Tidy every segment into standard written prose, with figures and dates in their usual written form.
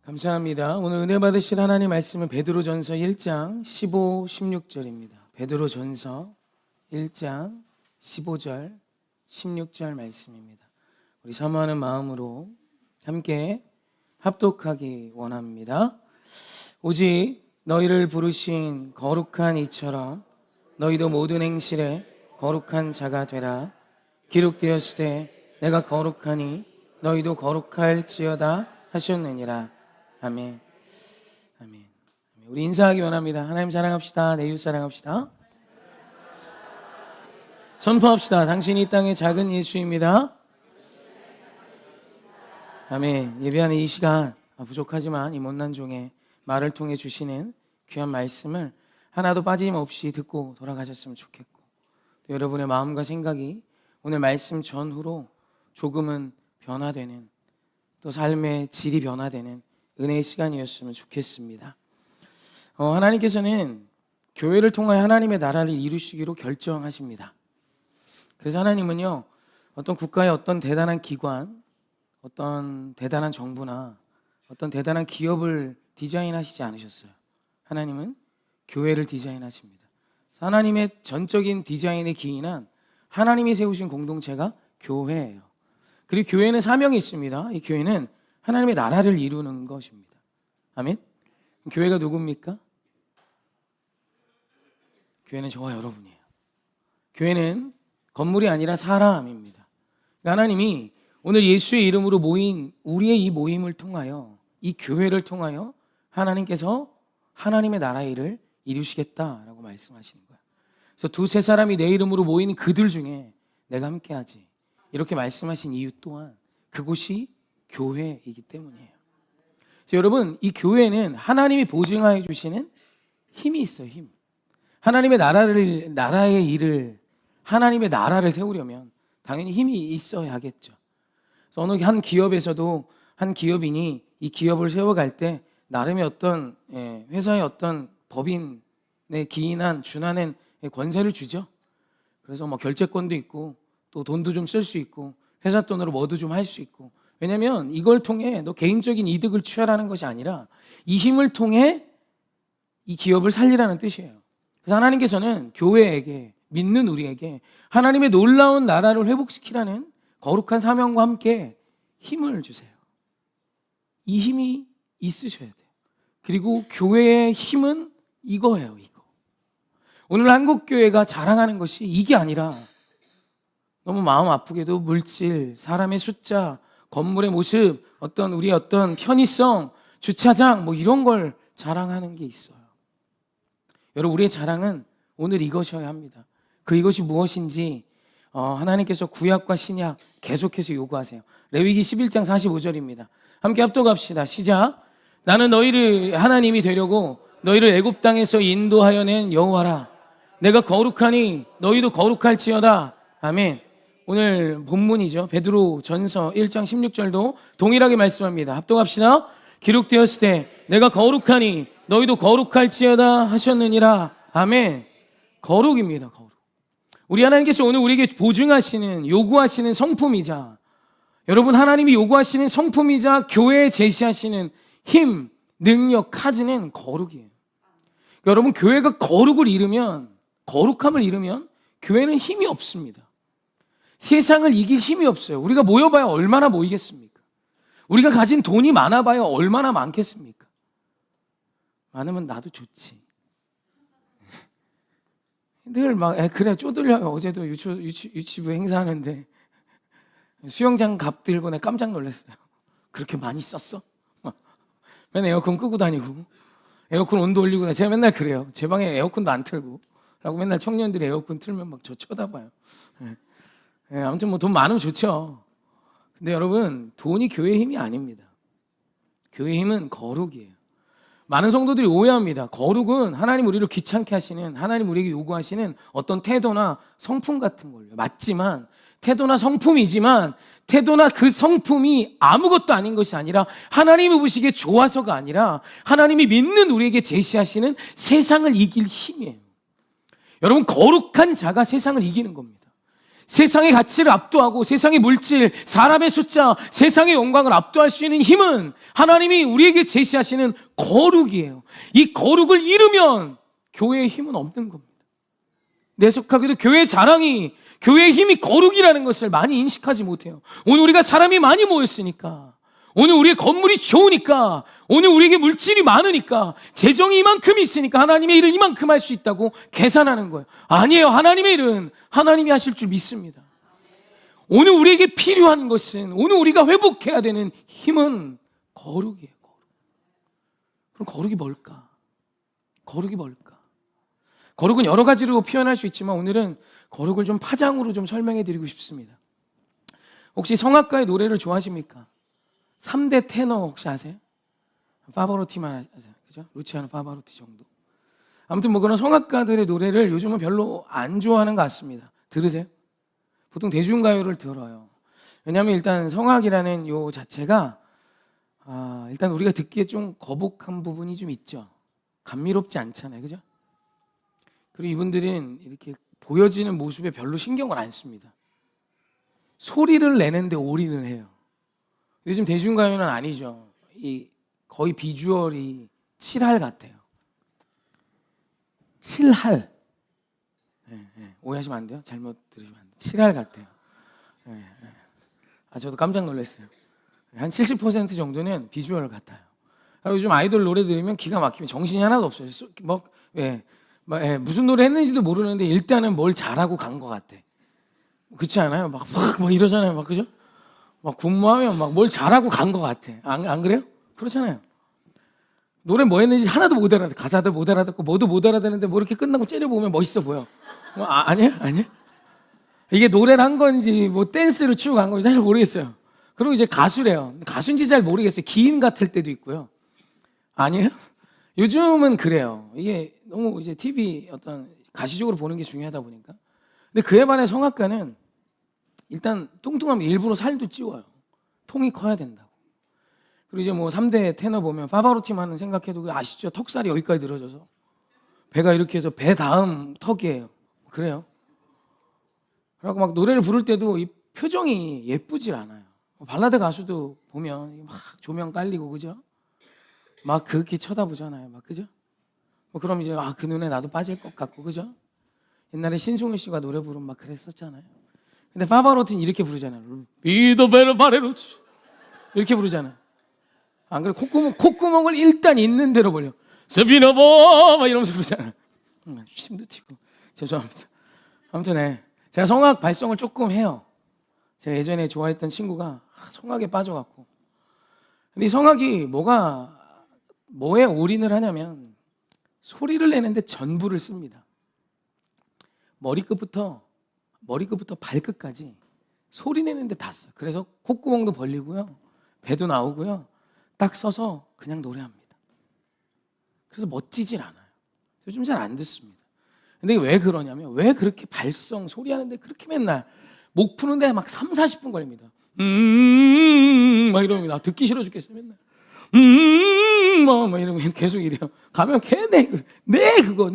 감사합니다. 오늘 은혜 받으실 하나님 말씀은 베드로전서 1장 15, 16절입니다. 베드로전서 1장 15절, 16절 말씀입니다. 우리 사모하는 마음으로 함께 합독하기 원합니다. 오직 너희를 부르신 거룩한 이처럼 너희도 모든 행실에 거룩한 자가 되라. 기록되었으되 내가 거룩하니 너희도 거룩할지어다 하셨느니라. 아멘. 아멘. 우리 인사하기 원합니다. 하나님 사랑합시다. 내 이웃 사랑합시다. 선포합시다. 당신이 이 땅의 작은 예수입니다. 아멘. 예배하는 이 시간 부족하지만 이 못난 종의 말을 통해 주시는 귀한 말씀을 하나도 빠짐없이 듣고 돌아가셨으면 좋겠고, 또 여러분의 마음과 생각이 오늘 말씀 전후로 조금은 변화되는, 또 삶의 질이 변화되는 은혜의 시간이었으면 좋겠습니다. 하나님께서는 교회를 통하여 하나님의 나라를 이루시기로 결정하십니다. 그래서 하나님은요, 어떤 국가의 어떤 대단한 기관, 어떤 대단한 정부나 어떤 대단한 기업을 디자인하시지 않으셨어요. 하나님은 교회를 디자인하십니다. 하나님의 전적인 디자인의 기인한 하나님이 세우신 공동체가 교회예요. 그리고 교회는 사명이 있습니다. 이 교회는 하나님의 나라를 이루는 것입니다. 아멘? 교회가 누굽니까? 교회는 저와 여러분이에요. 교회는 건물이 아니라 사람입니다. 하나님이 오늘 예수의 이름으로 모인 우리의 이 모임을 통하여, 이 교회를 통하여 하나님께서 하나님의 나라의 일을 이루시겠다라고 말씀하시는 거예요. 그래서 두세 사람이 내 이름으로 모인 그들 중에 내가 함께하지, 이렇게 말씀하신 이유 또한 그곳이 교회이기 때문이에요. 여러분, 이 교회는 하나님이 보증하여 주시는 힘이 있어요. 힘. 하나님의 나라의 일을, 하나님의 나라를 세우려면 당연히 힘이 있어야 하겠죠. 그래서 어느 한 기업에서도 한 기업인이 이 기업을 세워갈 때 나름의 어떤 회사의 어떤 법인에 기인한 준하는 권세를 주죠. 그래서 뭐 결제권도 있고 또 돈도 좀 쓸 수 있고 회사 돈으로 뭐도 좀 할 수 있고, 왜냐하면 이걸 통해 너 개인적인 이득을 취하라는 것이 아니라 이 힘을 통해 이 기업을 살리라는 뜻이에요. 그래서 하나님께서는 교회에게, 믿는 우리에게 하나님의 놀라운 나라를 회복시키라는 거룩한 사명과 함께 힘을 주세요. 이 힘이 있으셔야 돼요. 그리고 교회의 힘은 이거예요. 이거. 오늘 한국교회가 자랑하는 것이 이게 아니라 너무 마음 아프게도 물질, 사람의 숫자, 건물의 모습, 우리의 어떤 편의성, 주차장 뭐 이런 걸 자랑하는 게 있어요. 여러분, 우리의 자랑은 오늘 이것이어야 합니다. 이것이 무엇인지 하나님께서 구약과 신약 계속해서 요구하세요. 레위기 11장 45절입니다. 함께 합독합시다. 시작. 나는 너희를 하나님이 되려고 너희를 애굽 땅에서 인도하여 낸 여호와라. 내가 거룩하니 너희도 거룩할지어다. 아멘. 오늘 본문이죠. 베드로 전서 1장 16절도 동일하게 말씀합니다. 합독합시다. 기록되었을 때 내가 거룩하니 너희도 거룩할지어다 하셨느니라. 아멘. 거룩입니다. 거룩. 우리 하나님께서 오늘 우리에게 보증하시는, 요구하시는 성품이자, 여러분 하나님이 요구하시는 성품이자 교회에 제시하시는 힘, 능력, 카드는 거룩이에요. 여러분, 교회가 거룩을 잃으면, 거룩함을 잃으면 교회는 힘이 없습니다. 세상을 이길 힘이 없어요. 우리가 모여봐야 얼마나 모이겠습니까? 우리가 가진 돈이 많아봐야 얼마나 많겠습니까? 많으면 나도 좋지. 늘 막 그래 쪼들려요. 어제도 유치부 행사하는데 수영장 값 들고 내가 깜짝 놀랐어요. 그렇게 많이 썼어? 맨날 에어컨 끄고 다니고 에어컨 온도 올리고, 제가 맨날 그래요. 제 방에 에어컨도 안 틀고 라고 맨날 청년들이 에어컨 틀면 막 저 쳐다봐요. 아무튼 뭐 돈 많으면 좋죠. 근데 여러분, 돈이 교회의 힘이 아닙니다. 교회의 힘은 거룩이에요. 많은 성도들이 오해합니다. 거룩은 하나님 우리를 귀찮게 하시는, 하나님 우리에게 요구하시는 어떤 태도나 성품 같은 걸요. 맞지만, 태도나 성품이지만, 태도나 그 성품이 아무것도 아닌 것이 아니라 하나님이 보시기에 좋아서가 아니라 하나님이 믿는 우리에게 제시하시는 세상을 이길 힘이에요. 여러분, 거룩한 자가 세상을 이기는 겁니다. 세상의 가치를 압도하고 세상의 물질, 사람의 숫자, 세상의 영광을 압도할 수 있는 힘은 하나님이 우리에게 제시하시는 거룩이에요. 이 거룩을 잃으면 교회의 힘은 없는 겁니다. 내 속하게도 교회의 자랑이, 교회의 힘이 거룩이라는 것을 많이 인식하지 못해요. 오늘 우리가 사람이 많이 모였으니까, 오늘 우리의 건물이 좋으니까, 오늘 우리에게 물질이 많으니까, 재정이 이만큼 있으니까 하나님의 일을 이만큼 할 수 있다고 계산하는 거예요. 아니에요. 하나님의 일은 하나님이 하실 줄 믿습니다. 오늘 우리에게 필요한 것은, 오늘 우리가 회복해야 되는 힘은 거룩이에요. 거룩. 그럼 거룩이 뭘까? 거룩이 뭘까? 거룩은 여러 가지로 표현할 수 있지만 오늘은 거룩을 좀 파장으로 좀 설명해 드리고 싶습니다. 혹시 성악가의 노래를 좋아하십니까? 3대 테너 혹시 아세요? 파바로티만 아세요? 그죠? 루치아노 파바로티 정도. 아무튼 뭐 그런 성악가들의 노래를 요즘은 별로 안 좋아하는 것 같습니다. 들으세요? 보통 대중가요를 들어요. 왜냐하면 일단 성악이라는 요 자체가 일단 우리가 듣기에 좀 거북한 부분이 좀 있죠. 감미롭지 않잖아요. 그죠? 그리고 이분들은 이렇게 보여지는 모습에 별로 신경을 안 씁니다. 소리를 내는데 올인을 해요. 요즘 대중가요는 아니죠. 거의 비주얼이 7할 같아요. 7할. 오해하시면 안 돼요. 잘못 들으시면 안 돼요. 7할 같아요. 저도 깜짝 놀랐어요. 한 70% 정도는 비주얼 같아요. 요즘 아이돌 노래 들으면 기가 막히면 정신이 하나도 없어요. 무슨 노래 했는지도 모르는데 일단은 뭘 잘하고 간 것 같아. 그렇지 않아요? 막 이러잖아요. 막 그죠? 막 군무하면 막 뭘 잘하고 간 것 같아. 안 그래요? 그렇잖아요. 노래 뭐 했는지 하나도 못 알아듣고, 가사도 못 알아듣고, 뭐도 못 알아듣는데 뭐 이렇게 끝나고 째려보면 멋있어 보여. 아니에요? 이게 노래를 한 건지 뭐 댄스를 추고 간 건지 사실 모르겠어요. 그리고 이제 가수래요. 가수인지 잘 모르겠어요. 기인 같을 때도 있고요. 아니에요? 요즘은 그래요. 이게 너무 이제 TV 어떤 가시적으로 보는 게 중요하다 보니까. 근데 그에 반해 성악가는 일단 뚱뚱하면 일부러 살도 찌워요. 통이 커야 된다고. 그리고 이제 뭐 3대 테너 보면 파바로티만은 생각해도 아시죠? 턱살이 여기까지 늘어져서 배가 이렇게 해서 배 다음 턱이에요. 그래요. 그리고 막 노래를 부를 때도 이 표정이 예쁘질 않아요. 발라드 가수도 보면 막 조명 깔리고 그죠? 막 그렇게 쳐다보잖아요. 막 그죠? 뭐 그럼 이제 그 눈에 나도 빠질 것 같고 그죠? 옛날에 신승훈 씨가 노래 부르면 막 그랬었잖아요. 근데 파바로티는 이렇게 부르잖아요. 비더 베르 바레로치 이렇게 부르잖아요. 안 그래? 콧구멍을 일단 있는 대로 벌려. 세비너보 막 이러면서 부르잖아요. 힘도 튀고 죄송합니다. 아무튼 제가 성악 발성을 조금 해요. 제가 예전에 좋아했던 친구가 성악에 빠져갖고. 근데 이 성악이 뭐에 올인을 하냐면 소리를 내는데 전부를 씁니다. 머리끝부터 발끝까지 소리 내는데 다 써. 그래서 콧구멍도 벌리고요, 배도 나오고요, 딱 서서 그냥 노래합니다. 그래서 멋지질 않아요. 요즘 잘 안 듣습니다. 근데 왜 그러냐면 왜 그렇게 발성 소리하는데 그렇게 맨날 목 푸는데 막 3, 40분 걸립니다. 막 이러면 듣기 싫어 죽겠어요. 맨날 막 이러면 계속 이래요. 가면 그거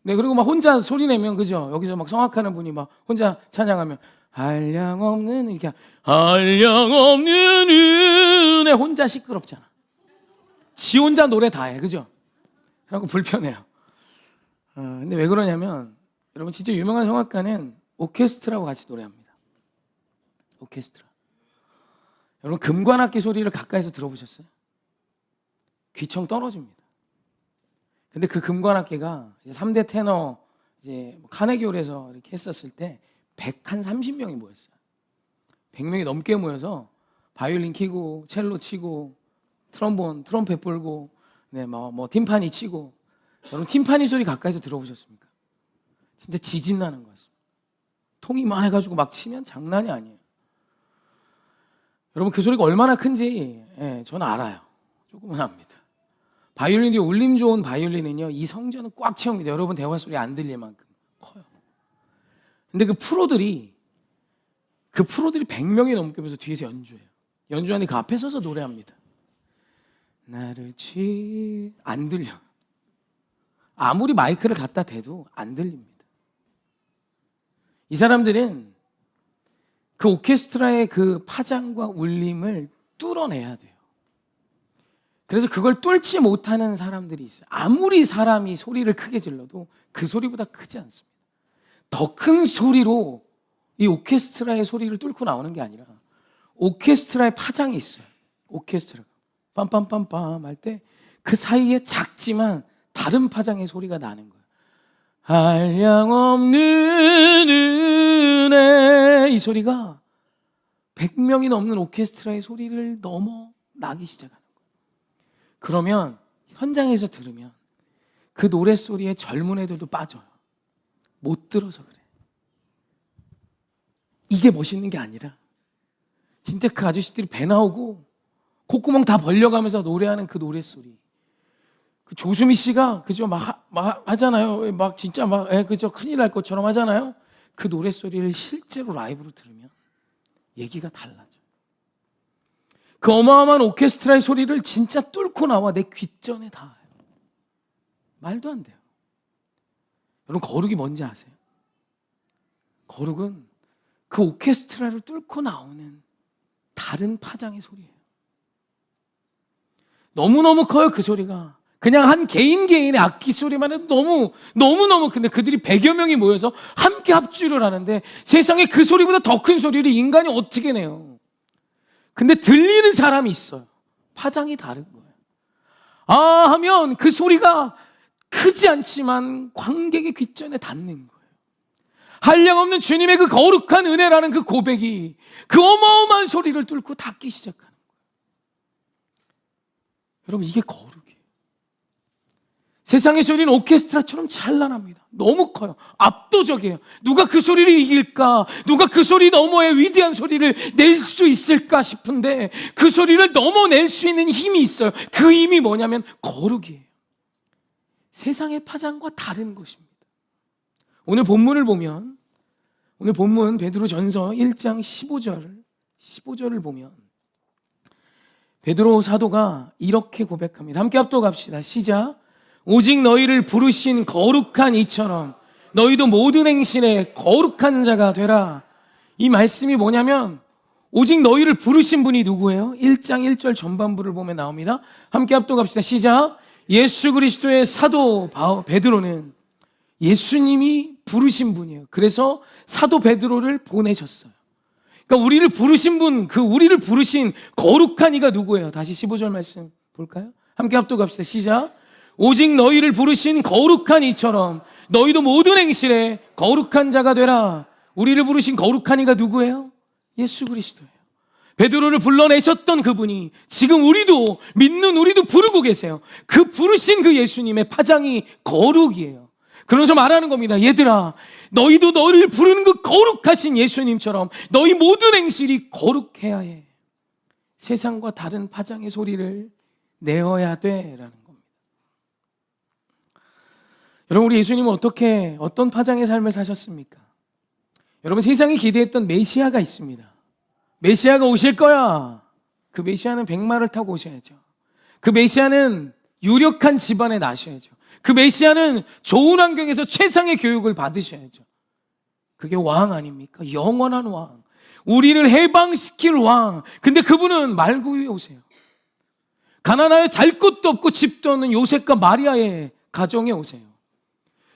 그리고 막 혼자 소리 내면 그죠? 여기서 막 성악하는 분이 막 혼자 찬양하면 한량 없는 이렇게 한량 없는 은혜 혼자 시끄럽잖아. 지 혼자 노래 다 해. 그죠? 그래갖고 불편해요. 근데 왜 그러냐면 여러분 진짜 유명한 성악가는 오케스트라와 같이 노래합니다. 오케스트라. 여러분 금관악기 소리를 가까이서 들어보셨어요? 귀청 떨어집니다. 근데 그 금관악기가 이제 3대 테너 이제 카네기홀에서 이렇게 했었을 때 130명이 모였어요. 100명이 넘게 모여서 바이올린 키고 첼로 치고 트럼펫 불고 뭐 팀파니 치고. 여러분 팀파니 소리 가까이서 들어보셨습니까? 진짜 지진 나는 것 같습니다. 통이 많아가지고 막 치면 장난이 아니에요. 여러분 그 소리가 얼마나 큰지 저는 알아요. 조금은 압니다. 바이올린이 울림 좋은 바이올린은요 이 성전은 꽉 채웁니다. 여러분 대화 소리 안 들릴 만큼 커요. 근데 그 프로들이 100명이 넘게 면서 뒤에서 연주해요. 연주하니 그 앞에 서서 노래합니다. 나를 안 들려. 아무리 마이크를 갖다 대도 안 들립니다. 이 사람들은 그 오케스트라의 그 파장과 울림을 뚫어내야 돼요. 그래서 그걸 뚫지 못하는 사람들이 있어요. 아무리 사람이 소리를 크게 질러도 그 소리보다 크지 않습니다. 더 큰 소리로 이 오케스트라의 소리를 뚫고 나오는 게 아니라 오케스트라의 파장이 있어요. 오케스트라가 빰빰빰빰 할 때 그 사이에 작지만 다른 파장의 소리가 나는 거예요. 한량없는 은혜, 이 소리가 100명이 넘는 오케스트라의 소리를 넘어 나기 시작하는 거예요. 그러면 현장에서 들으면 그 노랫소리에 젊은 애들도 빠져요. 못 들어서 그래. 이게 멋있는 게 아니라 진짜 그 아저씨들이 배 나오고 콧구멍 다 벌려가면서 노래하는 그 노랫소리. 그 조수미 씨가 그죠 막 하잖아요. 막 진짜 막 그죠 큰일 날 것처럼 하잖아요. 그 노랫소리를 실제로 라이브로 들으면 얘기가 달라져. 그 어마어마한 오케스트라의 소리를 진짜 뚫고 나와 내 귓전에 닿아요. 말도 안 돼요. 여러분, 거룩이 뭔지 아세요? 거룩은 그 오케스트라를 뚫고 나오는 다른 파장의 소리예요. 너무너무 커요, 그 소리가. 그냥 한 개인의 악기 소리만 해도 너무너무 근데 그들이 100여 명이 모여서 함께 합주를 하는데 세상에 그 소리보다 더 큰 소리를 인간이 어떻게 내요? 근데 들리는 사람이 있어요. 파장이 다른 거예요. 아 하면 그 소리가 크지 않지만 관객의 귓전에 닿는 거예요. 한량없는 주님의 그 거룩한 은혜라는 그 고백이 그 어마어마한 소리를 뚫고 닿기 시작하는 거예요. 여러분, 이게 거룩이에요. 세상의 소리는 오케스트라처럼 찬란합니다. 너무 커요. 압도적이에요. 누가 그 소리를 이길까? 누가 그 소리 너머의 위대한 소리를 낼 수 있을까 싶은데 그 소리를 넘어낼 수 있는 힘이 있어요. 그 힘이 뭐냐면 거룩이에요. 세상의 파장과 다른 것입니다. 오늘 본문을 보면, 오늘 본문 베드로전서 1장 15절을 보면 베드로 사도가 이렇게 고백합니다. 함께 합독합시다. 시작. 오직 너희를 부르신 거룩한 이처럼 너희도 모든 행실에 거룩한 자가 되라. 이 말씀이 뭐냐면 오직 너희를 부르신 분이 누구예요? 1장 1절 전반부를 보면 나옵니다. 함께 합독합시다. 시작. 예수 그리스도의 사도 베드로는 예수님이 부르신 분이에요. 그래서 사도 베드로를 보내셨어요. 그러니까 우리를 부르신 분, 그 우리를 부르신 거룩한 이가 누구예요? 다시 15절 말씀 볼까요? 함께 합독합시다. 시작. 오직 너희를 부르신 거룩한 이처럼 너희도 모든 행실에 거룩한 자가 되라. 우리를 부르신 거룩한 이가 누구예요? 예수 그리스도예요. 베드로를 불러내셨던 그분이 지금 믿는 우리도 부르고 계세요. 그 부르신 그 예수님의 파장이 거룩이에요. 그러면서 말하는 겁니다. 얘들아, 너희도 너희를 부르는 그 거룩하신 예수님처럼 너희 모든 행실이 거룩해야 해. 세상과 다른 파장의 소리를 내어야 돼라는 겁니다. 여러분, 우리 예수님은 어떤 파장의 삶을 사셨습니까? 여러분, 세상이 기대했던 메시아가 있습니다. 메시아가 오실 거야. 그 메시아는 백마를 타고 오셔야죠. 그 메시아는 유력한 집안에 나셔야죠. 그 메시아는 좋은 환경에서 최상의 교육을 받으셔야죠. 그게 왕 아닙니까? 영원한 왕. 우리를 해방시킬 왕. 근데 그분은 말구유에 오세요. 가난하여 잘 곳도 없고 집도 없는 요셉과 마리아의 가정에 오세요.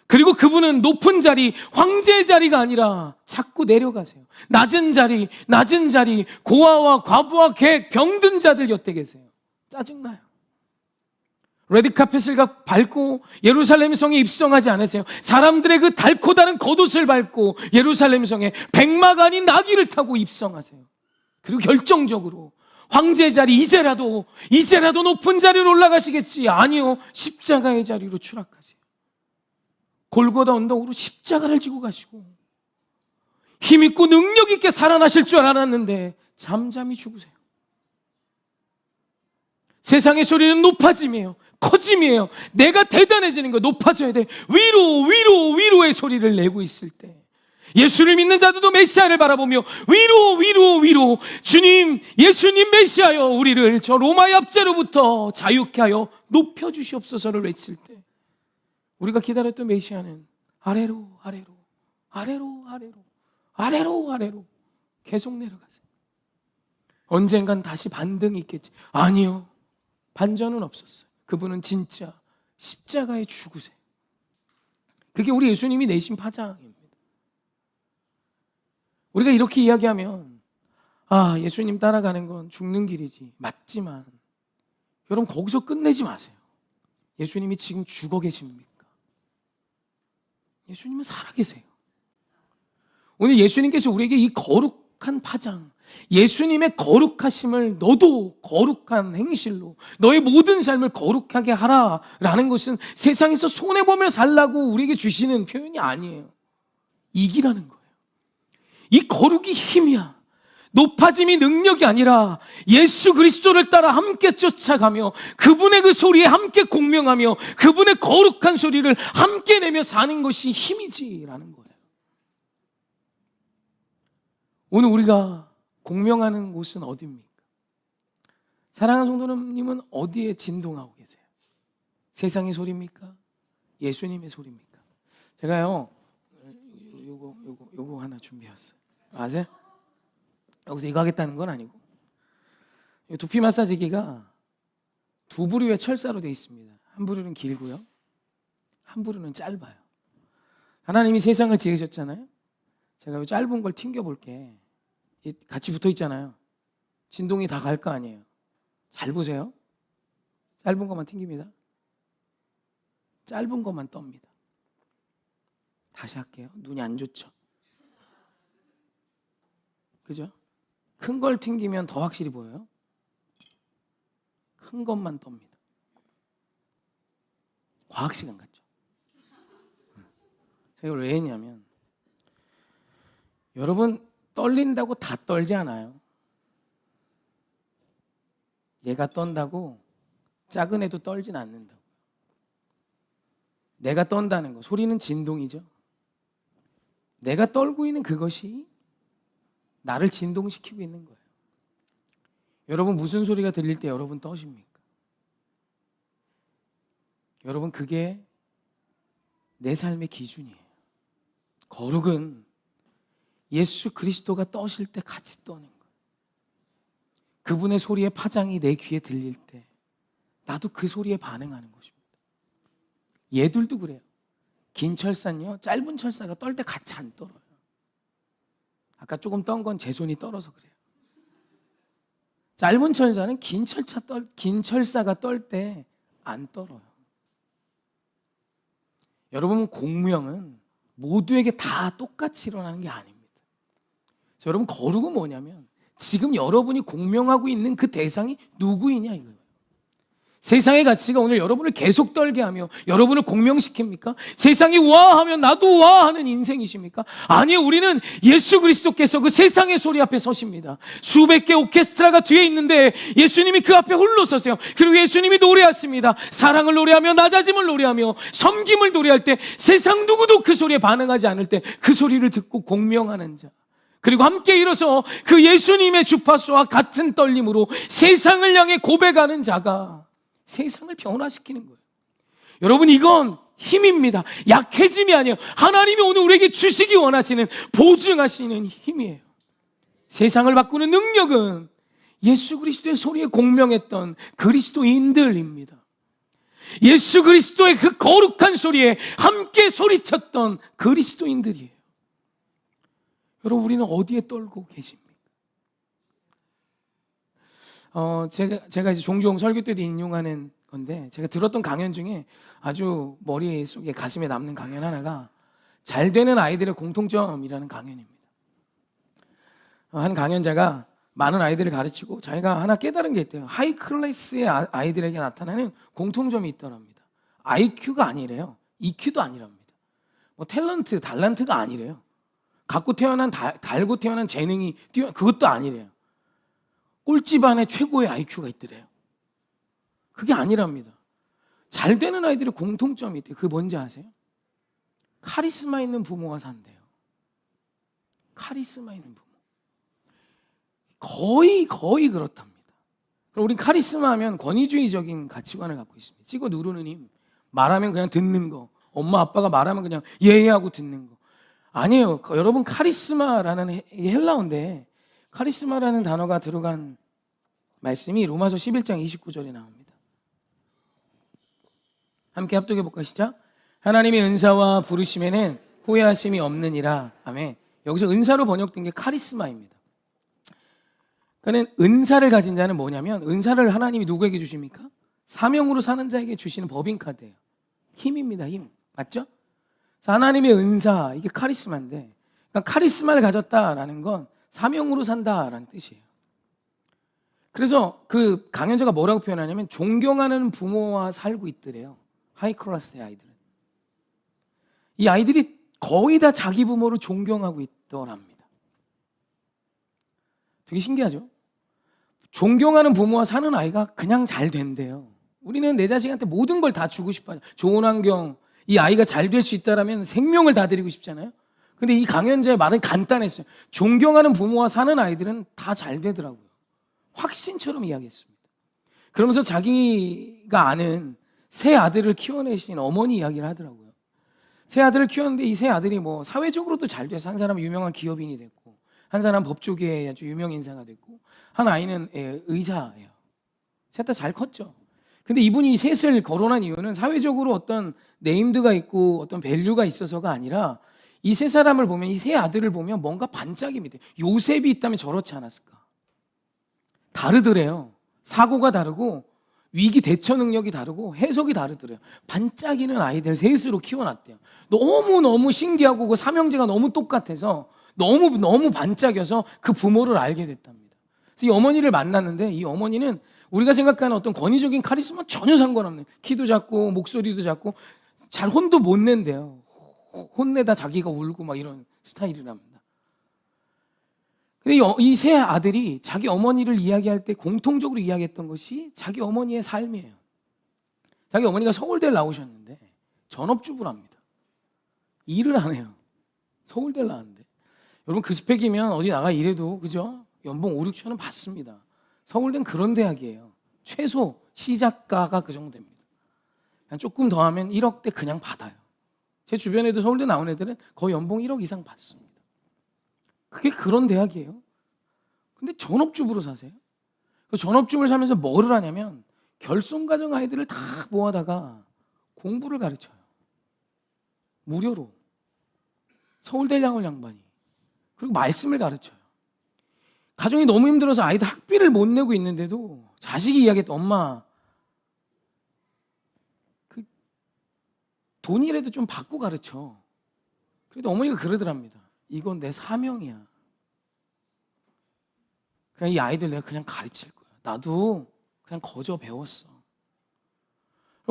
그리고 그분은 높은 자리, 황제의 자리가 아니라 자꾸 내려가세요. 낮은 자리, 고아와 과부와 객, 병든 자들 곁에 계세요. 짜증나요. 레드카펫을 밟고 예루살렘 성에 입성하지 않으세요. 사람들의 그 달고 다른 겉옷을 밟고 예루살렘 성에 백마가 아닌 나귀를 타고 입성하세요. 그리고 결정적으로 황제의 자리, 이제라도 높은 자리로 올라가시겠지. 아니요, 십자가의 자리로 추락하세요. 골고다 언덕으로 십자가를 지고 가시고 힘있고 능력있게 살아나실 줄 알았는데 잠잠히 죽으세요. 세상의 소리는 높아짐이에요. 커짐이에요. 내가 대단해지는 거, 높아져야 돼. 위로의 소리를 내고 있을 때 예수를 믿는 자들도 메시아를 바라보며 위로 주님, 예수님 메시아여, 우리를 저 로마의 압제로부터 자유케 하여 높여주시옵소서를 외칠 때 우리가 기다렸던 메시아는 아래로 계속 내려가세요. 언젠간 다시 반등이 있겠지. 아니요. 반전은 없었어요. 그분은 진짜 십자가에 죽으세요. 그게 우리 예수님이 내신 파장입니다. 우리가 이렇게 이야기하면 예수님 따라가는 건 죽는 길이지. 맞지만 여러분 거기서 끝내지 마세요. 예수님이 지금 죽어 계십니까? 예수님은 살아계세요. 오늘 예수님께서 우리에게 이 거룩한 파장, 예수님의 거룩하심을 너도 거룩한 행실로 너의 모든 삶을 거룩하게 하라라는 것은 세상에서 손해보며 살라고 우리에게 주시는 표현이 아니에요. 이기라는 거예요. 이 거룩이 힘이야. 높아짐이 능력이 아니라 예수 그리스도를 따라 함께 쫓아가며 그분의 그 소리에 함께 공명하며 그분의 거룩한 소리를 함께 내며 사는 것이 힘이지라는 거예요. 오늘 우리가 공명하는 곳은 어디입니까? 사랑하는 성도님은 어디에 진동하고 계세요? 세상의 소리입니까? 예수님의 소리입니까? 제가요 요거 하나 준비했어요. 아세요? 여기서 이거 하겠다는 건 아니고, 두피 마사지기가 두 부류의 철사로 되어 있습니다. 한 부류는 길고요, 한 부류는 짧아요. 하나님이 세상을 지으셨잖아요. 제가 이 짧은 걸 튕겨볼게. 같이 붙어 있잖아요. 진동이 다 갈 거 아니에요. 잘 보세요. 짧은 것만 튕깁니다. 짧은 것만 떱니다. 다시 할게요. 눈이 안 좋죠? 그죠? 큰 걸 튕기면 더 확실히 보여요. 큰 것만 떱니다. 과학 시간 같죠? 제가 이걸 왜 했냐면, 여러분 떨린다고 다 떨지 않아요. 얘가 떤다고 작은 애도 떨진 않는다고. 내가 떤다는 거, 소리는 진동이죠. 내가 떨고 있는 그것이 나를 진동시키고 있는 거예요. 여러분 무슨 소리가 들릴 때 여러분 떠십니까? 여러분 그게 내 삶의 기준이에요. 거룩은 예수 그리스도가 떠실 때 같이 떠는 거예요. 그분의 소리의 파장이 내 귀에 들릴 때 나도 그 소리에 반응하는 것입니다. 얘들도 그래요. 긴 철사는요, 짧은 철사가 떨 때 같이 안 떨어요. 아까 조금 떤 건 제 손이 떨어서 그래요. 짧은 철사는 긴 철사가 떨 때 안 떨어요. 여러분 공명은 모두에게 다 똑같이 일어나는 게 아닙니다. 여러분 거룩은 뭐냐면 지금 여러분이 공명하고 있는 그 대상이 누구이냐 이거예요. 세상의 가치가 오늘 여러분을 계속 떨게 하며 여러분을 공명시킵니까? 세상이 우아하면 나도 우아하는 인생이십니까? 아니요, 우리는 예수 그리스도께서 그 세상의 소리 앞에 서십니다. 수백 개 오케스트라가 뒤에 있는데 예수님이 그 앞에 홀로 서세요. 그리고 예수님이 노래하십니다. 사랑을 노래하며 낮아짐을 노래하며 섬김을 노래할 때 세상 누구도 그 소리에 반응하지 않을 때 그 소리를 듣고 공명하는 자, 그리고 함께 일어서 그 예수님의 주파수와 같은 떨림으로 세상을 향해 고백하는 자가 세상을 변화시키는 거예요. 여러분 이건 힘입니다. 약해짐이 아니에요. 하나님이 오늘 우리에게 주시기 원하시는, 보증하시는 힘이에요. 세상을 바꾸는 능력은 예수 그리스도의 소리에 공명했던 그리스도인들입니다. 예수 그리스도의 그 거룩한 소리에 함께 소리쳤던 그리스도인들이에요. 여러분 우리는 어디에 떨고 계십니까? 제가 이제 종종 설교 때도 인용하는 건데, 제가 들었던 강연 중에 아주 머릿속에 가슴에 남는 강연 하나가 잘 되는 아이들의 공통점이라는 강연입니다. 한 강연자가 많은 아이들을 가르치고 자기가 하나 깨달은 게 있대요. 하이 클래스의 아이들에게 나타나는 공통점이 있더랍니다. IQ가 아니래요. EQ도 아니랍니다. 달란트가 아니래요. 달고 태어난 재능이 그것도 아니래요. 꼴찌 반에 최고의 IQ가 있더래요. 그게 아니랍니다. 잘 되는 아이들의 공통점이 있대요. 그게 뭔지 아세요? 카리스마 있는 부모가 산대요. 카리스마 있는 부모. 거의 그렇답니다. 그럼 우린 카리스마 하면 권위주의적인 가치관을 갖고 있습니다. 찍어 누르는 힘, 말하면 그냥 듣는 거, 엄마 아빠가 말하면 그냥 예하고 듣는 거. 아니에요. 여러분 카리스마라는 헬라어인데 카리스마라는 단어가 들어간 말씀이 로마서 11장 29절에 나옵니다. 함께 합독해 볼까요? 시작. 하나님의 은사와 부르심에는 후회하심이 없느니라. 아멘. 여기서 은사로 번역된 게 카리스마입니다. 그러니까 은사를 가진 자는 뭐냐면, 은사를 하나님이 누구에게 주십니까? 사명으로 사는 자에게 주시는 법인카드예요. 힘입니다. 힘. 맞죠? 하나님의 은사, 이게 카리스마인데, 그러니까 카리스마를 가졌다라는 건 사명으로 산다라는 뜻이에요. 그래서 그 강연자가 뭐라고 표현하냐면, 존경하는 부모와 살고 있더래요. 하이클래스의 아이들은. 이 아이들이 거의 다 자기 부모를 존경하고 있더랍니다. 되게 신기하죠? 존경하는 부모와 사는 아이가 그냥 잘 된대요. 우리는 내 자식한테 모든 걸 다 주고 싶어요. 좋은 환경, 이 아이가 잘 될 수 있다면 생명을 다 드리고 싶잖아요. 근데 이 강연자의 말은 간단했어요. 존경하는 부모와 사는 아이들은 다 잘 되더라고요. 확신처럼 이야기했습니다. 그러면서 자기가 아는 새 아들을 키워내신 어머니 이야기를 하더라고요. 새 아들을 키웠는데 이 새 아들이 뭐 사회적으로도 잘 돼서 한 사람은 유명한 기업인이 됐고, 한 사람은 법조계에 아주 유명 인사가 됐고, 한 아이는 의사예요. 셋 다 잘 컸죠. 근데 이분이 셋을 거론한 이유는 사회적으로 어떤 네임드가 있고 어떤 밸류가 있어서가 아니라, 이 세 사람을 보면, 이 세 아들을 보면 뭔가 반짝임이 돼요. 요셉이 있다면 저렇지 않았을까? 다르더래요. 사고가 다르고 위기 대처 능력이 다르고 해석이 다르더래요. 반짝이는 아이들 셋으로 키워놨대요. 너무너무 신기하고 그 삼형제가 너무 똑같아서 너무 반짝여서 그 부모를 알게 됐답니다. 그래서 이 어머니를 만났는데, 이 어머니는 우리가 생각하는 어떤 권위적인 카리스마 전혀 상관없는, 키도 작고 목소리도 작고 잘 혼도 못 낸대요. 혼내다 자기가 울고 막 이런 스타일이랍니다. 근데 이 세 아들이 자기 어머니를 이야기할 때 공통적으로 이야기했던 것이 자기 어머니의 삶이에요. 자기 어머니가 서울대를 나오셨는데 전업주부랍니다. 일을 안 해요. 서울대를 나왔는데. 여러분, 그 스펙이면 어디 나가 일해도, 그죠? 연봉 5, 6천은 받습니다. 서울대는 그런 대학이에요. 최소 시작가가 그 정도 됩니다. 그냥 조금 더 하면 1억대 그냥 받아요. 제 주변에도 서울대 나온 애들은 거의 연봉 1억 이상 받습니다. 그게 그런 대학이에요. 근데 전업주부로 사세요. 그 전업주부를 살면서 뭐를 하냐면, 결손가정 아이들을 다 모아다가 공부를 가르쳐요. 무료로. 서울대 나온 양반이. 그리고 말씀을 가르쳐요. 가정이 너무 힘들어서 아이들 학비를 못 내고 있는데도 자식이 이야기했다. 엄마, 그 돈이라도 좀 받고 가르쳐. 그래도 어머니가 그러더랍니다. 이건 내 사명이야. 그냥 이 아이들 내가 그냥 가르칠 거야. 나도 그냥 거저 배웠어.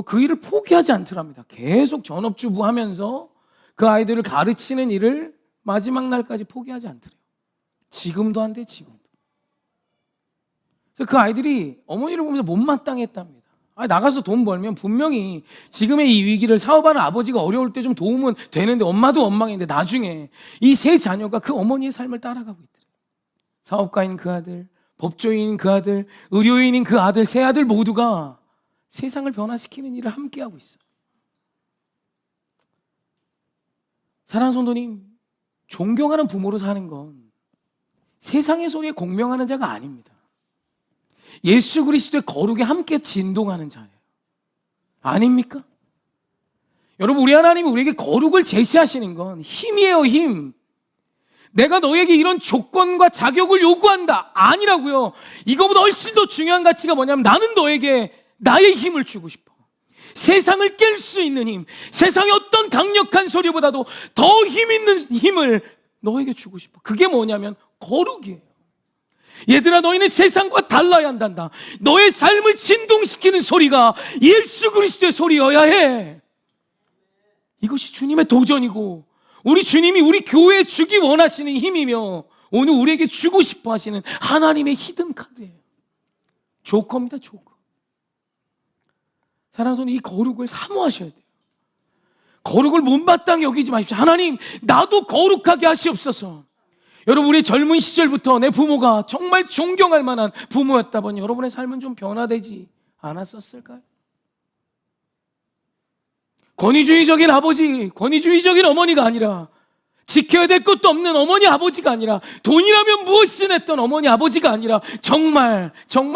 그 일을 포기하지 않더랍니다. 계속 전업주부 하면서 그 아이들을 가르치는 일을 마지막 날까지 포기하지 않더래요. 지금도 한대, 지금도. 그래서 그 아이들이 어머니를 보면서 못마땅했답니다. 나가서 돈 벌면 분명히 지금의 이 위기를, 사업하는 아버지가 어려울 때 좀 도움은 되는데, 엄마도 원망인데 나중에 이 세 자녀가 그 어머니의 삶을 따라가고 있더래요. 사업가인 그 아들, 법조인인 그 아들, 의료인인 그 아들, 세 아들 모두가 세상을 변화시키는 일을 함께하고 있어요. 사랑하는 성도님, 존경하는 부모로 사는 건 세상의 소리에 공명하는 자가 아닙니다. 예수 그리스도의 거룩에 함께 진동하는 자예요. 아닙니까? 여러분, 우리 하나님이 우리에게 거룩을 제시하시는 건 힘이에요, 힘. 내가 너에게 이런 조건과 자격을 요구한다, 아니라고요. 이거보다 훨씬 더 중요한 가치가 뭐냐면, 나는 너에게 나의 힘을 주고 싶어. 세상을 깰 수 있는 힘, 세상의 어떤 강력한 소리보다도 더 힘 있는 힘을 너에게 주고 싶어. 그게 뭐냐면 거룩이에요. 얘들아, 너희는 세상과 달라야 한단다. 너의 삶을 진동시키는 소리가 예수 그리스도의 소리여야 해. 이것이 주님의 도전이고, 우리 주님이 우리 교회에 주기 원하시는 힘이며, 오늘 우리에게 주고 싶어 하시는 하나님의 히든 카드예요. 조커입니다, 조커. 사랑하는 성도, 이 거룩을 사모하셔야 돼요. 거룩을 못마땅히 여기지 마십시오. 하나님, 나도 거룩하게 하시옵소서. 여러분, 우리 젊은 시절부터 내 부모가 정말 존경할 만한 부모였다면 여러분의 삶은 좀 변화되지 않았었을까요? 권위주의적인 아버지, 권위주의적인 어머니가 아니라 지켜야 될 것도 없는 어머니 아버지가 아니라, 돈이라면 무엇이든 했던 어머니 아버지가 아니라, 정말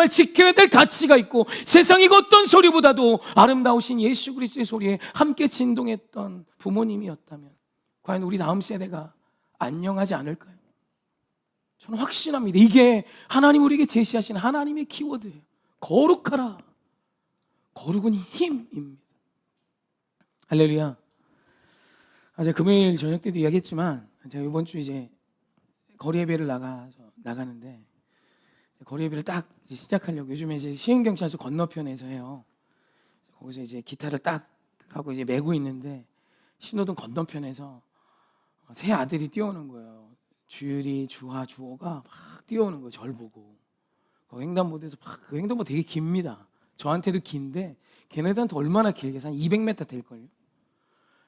지켜야 될 가치가 있고 세상의 어떤 소리보다도 아름다우신 예수 그리스도의 소리에 함께 진동했던 부모님이었다면 과연 우리 다음 세대가 안녕하지 않을까요? 저는 확신합니다. 이게 하나님 우리에게 제시하신 하나님의 키워드예요. 거룩하라. 거룩은 힘입니다. 할렐루야. 제가 금요일 저녁 때도 이야기했지만, 제가 이번 주 이제 거리 예배를 나가는데, 거리 예배를 딱 이제 시작하려고, 요즘에 이제 시흥경찰서 건너편에서 해요. 거기서 이제 기타를 딱 하고 이제 메고 있는데, 신호등 건너편에서 세 아들이 뛰어오는 거예요. 주율이, 주하, 주호가 막 뛰어오는 거예요. 절 보고. 횡단보도에서 막, 그 횡단보도 되게 깁니다. 저한테도 긴데 걔네들한테 얼마나 길게, 한 200m 될걸요.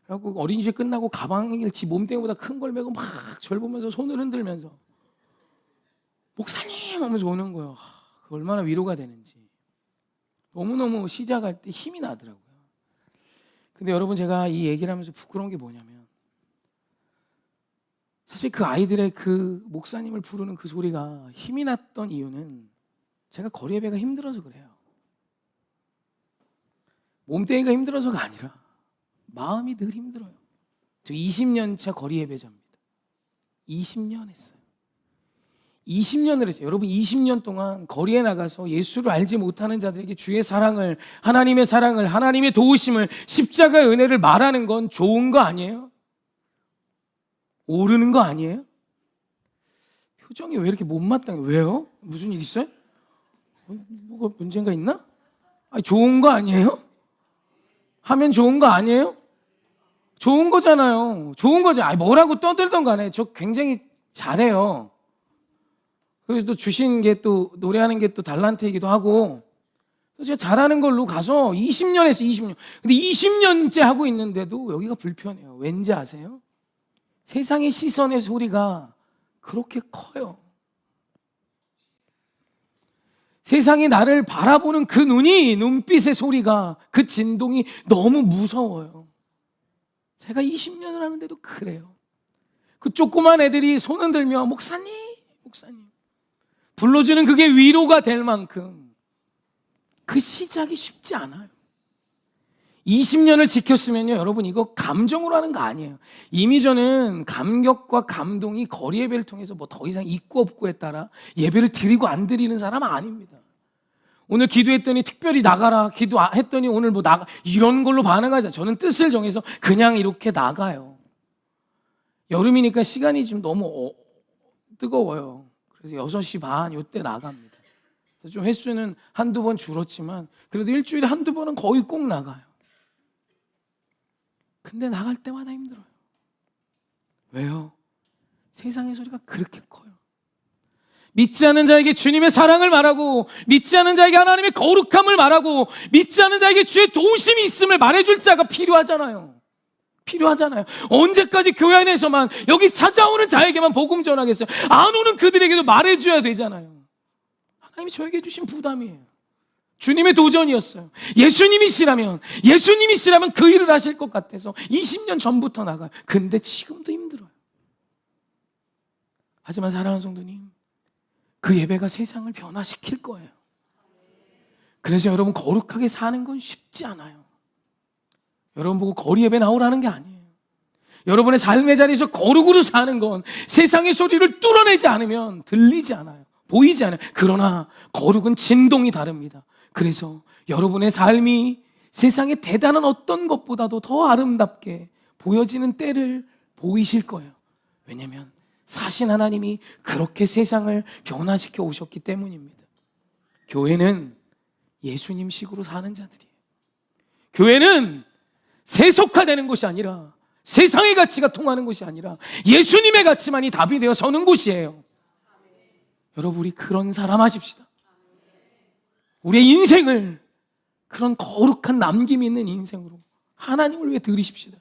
그래갖고 어린이집 끝나고 가방을 지 몸뚱이보다 큰 걸 메고 막 절 보면서 손을 흔들면서 목사님 하면서 오는 거예요. 그 얼마나 위로가 되는지. 너무너무 시작할 때 힘이 나더라고요. 근데 여러분, 제가 이 얘기를 하면서 부끄러운 게 뭐냐면, 사실 그 아이들의 그 목사님을 부르는 그 소리가 힘이 났던 이유는 제가 거리 예배가 힘들어서 그래요. 몸뚱이가 힘들어서가 아니라 마음이 늘 힘들어요. 저 20년 차 거리 예배자입니다. 20년 했어요. 20년을 했어요. 여러분, 20년 동안 거리에 나가서 예수를 알지 못하는 자들에게 주의 사랑을, 하나님의 도우심을, 십자가의 은혜를 말하는 건 좋은 거 아니에요? 오르는 거 아니에요? 표정이 왜 이렇게 못마땅해? 왜요? 무슨 일 있어요? 뭐가 문제가 있나? 아니, 좋은 거 아니에요? 하면 좋은 거 아니에요? 좋은 거잖아요. 좋은 거죠. 아니, 뭐라고 떠들던 간에 저 굉장히 잘해요. 그래서 또 주신 게 또 노래하는 게 또 달란트이기도 하고, 제가 잘하는 걸로 가서 20년 했어요. 20년. 근데 20년째 하고 있는데도 여기가 불편해요. 왠지 아세요? 세상의 시선의 소리가 그렇게 커요. 세상이 나를 바라보는 그 눈빛의 소리가, 그 진동이 너무 무서워요. 제가 20년을 하는데도 그래요. 그 조그만 애들이 손 흔들며 목사님 불러주는 그게 위로가 될 만큼 그 시작이 쉽지 않아요. 20년을 지켰으면요, 여러분, 이거 감정으로 하는 거 아니에요. 이미 저는 감격과 감동이 거리 예배를 통해서 뭐 더 이상 있고 없고에 따라 예배를 드리고 안 드리는 사람 아닙니다. 오늘 기도했더니 특별히 나가라, 기도했더니 오늘 뭐 나가, 이런 걸로 반응하지 않아요. 저는 뜻을 정해서 그냥 이렇게 나가요. 여름이니까 시간이 좀 너무 뜨거워요. 그래서 6시 반 이때 나갑니다. 좀 횟수는 한두 번 줄었지만 그래도 일주일에 한두 번은 거의 꼭 나가요. 근데 나갈 때마다 힘들어요. 왜요? 세상의 소리가 그렇게 커요. 믿지 않는 자에게 주님의 사랑을 말하고, 믿지 않는 자에게 하나님의 거룩함을 말하고, 믿지 않는 자에게 주의 도우심이 있음을 말해줄 자가 필요하잖아요. 언제까지 교회 안에서만 여기 찾아오는 자에게만 복음 전하겠어요? 안 오는 그들에게도 말해줘야 되잖아요. 하나님이 저에게 주신 부담이에요. 주님의 도전이었어요. 예수님이시라면 그 일을 하실 것 같아서 20년 전부터 나가요. 근데 지금도 힘들어요. 하지만 사랑하는 성도님, 그 예배가 세상을 변화시킬 거예요. 그래서 여러분, 거룩하게 사는 건 쉽지 않아요. 여러분 보고 거리 예배 나오라는 게 아니에요. 여러분의 삶의 자리에서 거룩으로 사는 건 세상의 소리를 뚫어내지 않으면 들리지 않아요. 보이지 않아요. 그러나 거룩은 진동이 다릅니다. 그래서 여러분의 삶이 세상의 대단한 어떤 것보다도 더 아름답게 보여지는 때를 보이실 거예요. 왜냐하면 사신 하나님이 그렇게 세상을 변화시켜 오셨기 때문입니다. 교회는 예수님식으로 사는 자들이에요. 교회는 세속화되는 곳이 아니라, 세상의 가치가 통하는 곳이 아니라 예수님의 가치만이 답이 되어 서는 곳이에요. 여러분, 우리 그런 사람 하십시다. 우리의 인생을 그런 거룩한 남김이 있는 인생으로 하나님을 위해 드리십시다.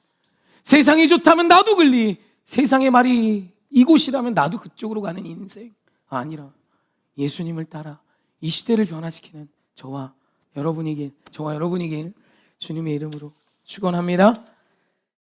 세상이 좋다면 나도 세상의 말이 이곳이라면 나도 그쪽으로 가는 인생 아니라 예수님을 따라 이 시대를 변화시키는 저와 여러분이길 주님의 이름으로 축원합니다.